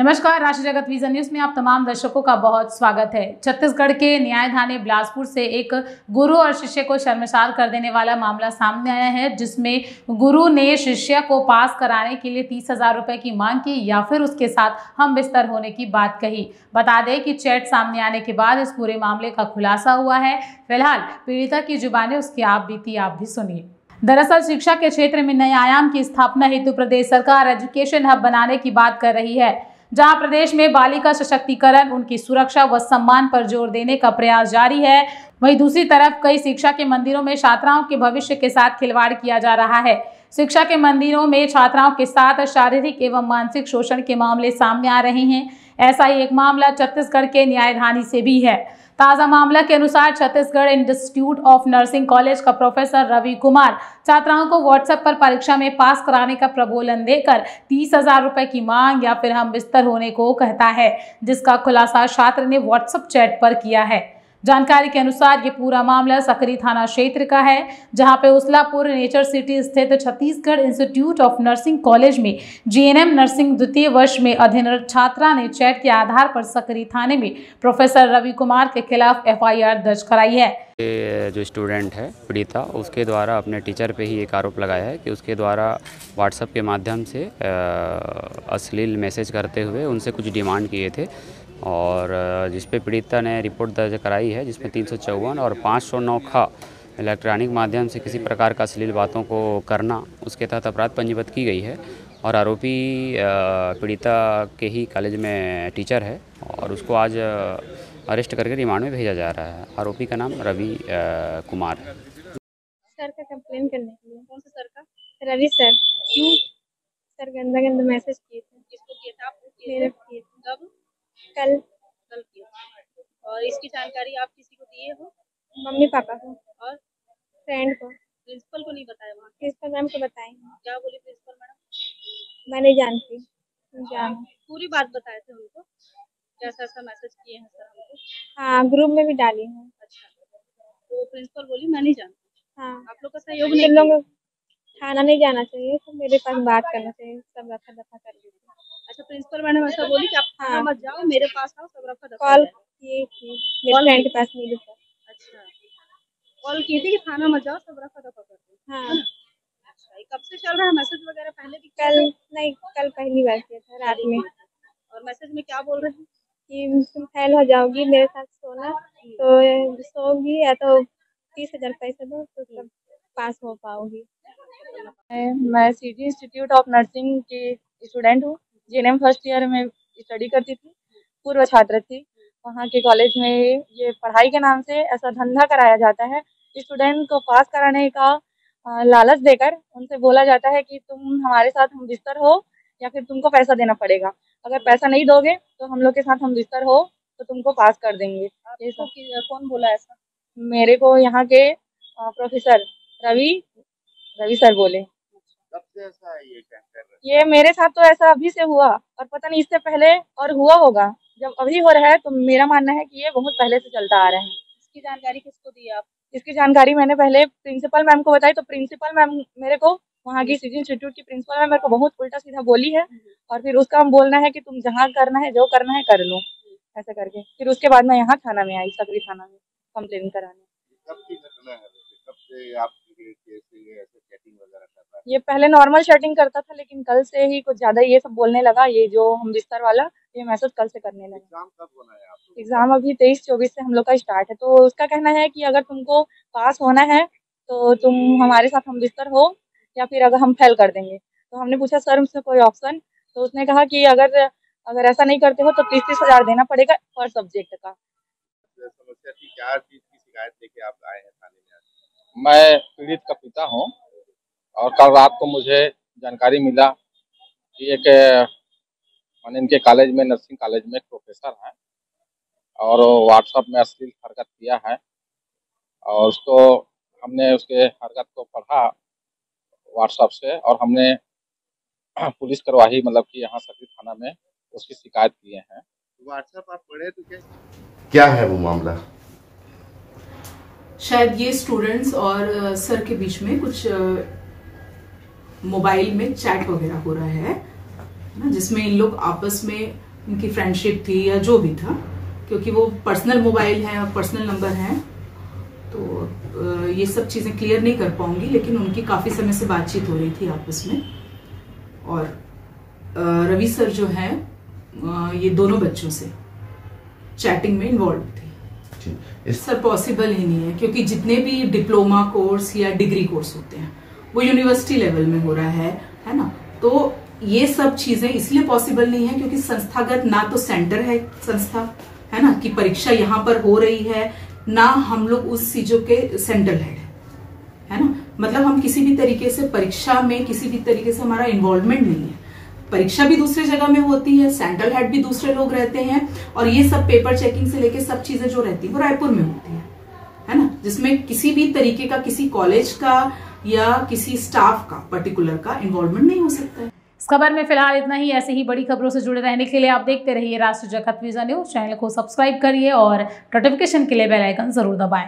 नमस्कार, राष्ट्रीय जगत विजन न्यूज में आप तमाम दर्शकों का बहुत स्वागत है। छत्तीसगढ़ के न्याय थाने बिलासपुर से एक गुरु और शिष्य को शर्मसार कर देने वाला मामला सामने आया है, जिसमें गुरु ने शिष्य को पास कराने के लिए 30,000 रुपए की मांग की या फिर उसके साथ हम बिस्तर होने की बात कही। बता दें कि चैट सामने आने के बाद इस पूरे मामले का खुलासा हुआ है। फिलहाल पीड़िता की जुबानी उसकी आप बीती आप भी सुनिए। दरअसल शिक्षा के क्षेत्र में नए आयाम की स्थापना हेतु प्रदेश सरकार एजुकेशन हब बनाने की बात कर रही है, जहां प्रदेश में बालिका सशक्तिकरण, उनकी सुरक्षा व सम्मान पर जोर देने का प्रयास जारी है। वहीं दूसरी तरफ कई शिक्षा के मंदिरों में छात्राओं के भविष्य के साथ खिलवाड़ किया जा रहा है। शिक्षा के मंदिरों में छात्राओं के साथ शारीरिक एवं मानसिक शोषण के मामले सामने आ रहे हैं। ऐसा ही एक मामला छत्तीसगढ़ के न्यायधानी से भी है। ताजा मामला के अनुसार Chhattisgarh institute of nursing college का प्रोफेसर रवि कुमार छात्राओं को व्हाट्सएप पर परीक्षा में पास कराने का प्रलोभन देकर 30,000 रुपए की मांग या फिर हम बिस्तर होने को कहता है, जिसका खुलासा छात्र ने व्हाट्सएप चैट पर किया है। जानकारी के अनुसार ये पूरा मामला सकरी थाना क्षेत्र का है, जहां पे उसलापुर नेचर सिटी स्थित Chhattisgarh institute of nursing college में जीएनएम नर्सिंग द्वितीय वर्ष में अध्ययनरत छात्रा ने चैट के आधार पर सकरी थाने में प्रोफेसर रवि कुमार के खिलाफ एफआईआर दर्ज कराई है। जो स्टूडेंट है पीड़िता, उसके द्वारा अपने टीचर पे ही एक आरोप लगाया है कि उसके द्वारा व्हाट्सएप के माध्यम से अश्लील मैसेज करते हुए उनसे कुछ डिमांड किए थे, और जिस पे पीड़िता ने रिपोर्ट दर्ज कराई है, जिसमें 354 और 509 ख इलेक्ट्रॉनिक माध्यम से किसी प्रकार का अश्लील बातों को करना, उसके तहत अपराध पंजीबद्ध की गई है। और आरोपी पीड़िता के ही कॉलेज में टीचर है और उसको आज अरेस्ट करके रिमांड में भेजा जा रहा है। आरोपी का नाम रवि कुमार है। सर का कंप्लेन करने के लिए। कौन से सर का? रवि सर। क्यों? सर गंदा गंदा मैसेज किए थे। किसको किए थे? आपको मेरे किए थे। कब? कल किए। और इसकी जानकारी आप किसी को दिए हो? मम्मी पापा को और फ्रेंड को। प्रिंसिपल को नहीं बताया? वहाँ प्रिंसिपल मैम को बताए। क्या बोली प्रिंसिपल मैडम? मैं नहीं जानती। पूरी बात बताए थे उनको कैसा ऐसा मैसेज किए हैं सर हमको? हाँ, ग्रुप में भी डाली हूँ। अच्छा, तो प्रिंसिपल बोली मैं नहीं जानती। हाँ, आप लोग का सहयोग नहीं किया? थाना नहीं जाना चाहिए, तो मेरे पास बात करना चाहिए, सब रफा दफा कर लीजिए। अच्छा, प्रिंसिपल मैडम ऐसा बोली कि आप थाना मत जाओ, मेरे पास आओ, सब रफा दफा। कॉल किए थी मेरे फ्रेंड के पास मिली सर। अच्छा, कॉल की थी कि थाना मत जाओ, सब रफा दफा कर दो। हाँ। अच्छा, ये कब से चल रहा है मैसेज वगैरह? पहले भी कल पहली बार किया था रात में। और मैसेज में क्या बोल रहे हैं कि तुम फेल हो जाओगी, मेरे साथ सोना, तो सोगी या तो 30,000 पैसे दो तो सब पास हो पाओगी। मैं सिटी इंस्टीट्यूट ऑफ नर्सिंग की स्टूडेंट हूँ। जीएनएम फर्स्ट ईयर में स्टडी करती थी, पूर्व छात्र थी। वहाँ के कॉलेज में ये पढ़ाई के नाम से ऐसा धंधा कराया जाता है। स्टूडेंट को पास कराने का लालच देकर उनसे बोला जाता है कि तुम हमारे साथ हम बिस्तर हो या फिर तुमको पैसा देना पड़ेगा। अगर पैसा नहीं दोगे तो हम लोग के साथ हम बिस्तर हो तो तुमको पास कर देंगे। ये सब कौन बोला ऐसा? मेरे को यहाँ के प्रोफेसर रवि सर बोले। कब से ऐसा ये क्या कर रहे हैं? ये मेरे साथ तो ऐसा अभी से हुआ, और पता नहीं इससे पहले और हुआ होगा। जब अभी हो रहा है तो मेरा मानना है कि ये बहुत पहले से चलता आ रहा है। इसकी जानकारी किसको दी आप? इसकी जानकारी मैंने पहले प्रिंसिपल मैम को बताई, तो प्रिंसिपल मैम मेरे को, वहाँ की सिटी इंस्टीट्यूट की प्रिंसिपल मैम मेरे को बहुत उल्टा सीधा बोली है, और फिर उसका हम बोलना है कि तुम जहाँ करना है, जो करना है कर लो, ऐसा करके। फिर उसके बाद मैं यहाँ थाना में आई, सकरी थाना में कंप्लेन कराने। कब की घटना है? कब से आप ऐसे चैटिंग वगैरह कर रहा है? ये पहले नॉर्मल चैटिंग करता था, लेकिन कल से ही कुछ ज्यादा ये सब बोलने लगा। ये जो हम बिस्तर वाला, ये मैसेज कल से करने लगा। एग्जाम कब होना है आपको? एग्जाम अभी 23-24 से हम लोग का स्टार्ट है। तो उसका कहना है कि अगर तुमको पास होना है तो तुम हमारे साथ हम बिस्तर हो, या फिर अगर हम फेल कर देंगे। तो हमने पूछा सर उसमें कोई ऑप्शन, तो उसने कहा कि अगर ऐसा नहीं करते हो तो 30,000 देना पड़ेगा पर सब्जेक्ट का। समस्या थी, क्या चीज की शिकायत लेके आप आए हैं थाने में? मैं पीड़ित का पिता हूं, और कल रात को मुझे जानकारी मिला कि एक माने इनके कॉलेज में, नर्सिंग कॉलेज में एक प्रोफेसर है, और व्हाट्सएप में अश्लील हरकत किया है, और उसको हमने उसके हरकत को पढ़ा व्हाट्सएप से, और हमने पुलिस करवाई, मतलब कि यहाँ सकरी थाना में उसकी शिकायत किए हैं। व्हाट्सएप आप पढ़े तो क्या है वो मामला? शायद ये स्टूडेंट्स और सर के बीच में कुछ मोबाइल में चैट वगैरह हो रहा है ना, जिसमें इन लोग आपस में इनकी फ्रेंडशिप थी या जो भी था, क्योंकि वो पर्सनल मोबाइल है और पर्सनल नंबर है, तो ये सब चीज़ें क्लियर नहीं कर पाऊंगी, लेकिन उनकी काफ़ी समय से बातचीत हो रही थी आपस में। और रवि सर जो है ये दोनों बच्चों से चैटिंग में इन्वॉल्व थे। सर पॉसिबल ही नहीं है, क्योंकि जितने भी डिप्लोमा कोर्स या डिग्री कोर्स होते हैं वो यूनिवर्सिटी लेवल में हो रहा है ना। तो ये सब चीजें इसलिए पॉसिबल नहीं है क्योंकि संस्थागत ना तो सेंटर है संस्था, है ना, कि परीक्षा यहाँ पर हो रही है, ना हम लोग उस चीजों के सेंट्रल हेड है ना। मतलब हम किसी भी तरीके से परीक्षा में किसी भी तरीके से हमारा इन्वॉल्वमेंट नहीं है। परीक्षा भी दूसरी जगह में होती है, सेंट्रल हेड भी दूसरे लोग रहते हैं, और ये सब पेपर चेकिंग से लेके सब चीजें जो रहती है वो रायपुर में होती है ना, जिसमें किसी भी तरीके का किसी कॉलेज का या किसी स्टाफ का पर्टिकुलर का इन्वॉल्वमेंट नहीं हो सकता है। इस खबर में फिलहाल इतना ही। ऐसे ही बड़ी खबरों से जुड़े रहने के लिए आप देखते रहिए राष्ट्रीय जगत विजन न्यूज। चैनल को सब्सक्राइब करिए और नोटिफिकेशन के लिए बेल आइकन जरूर दबाएं।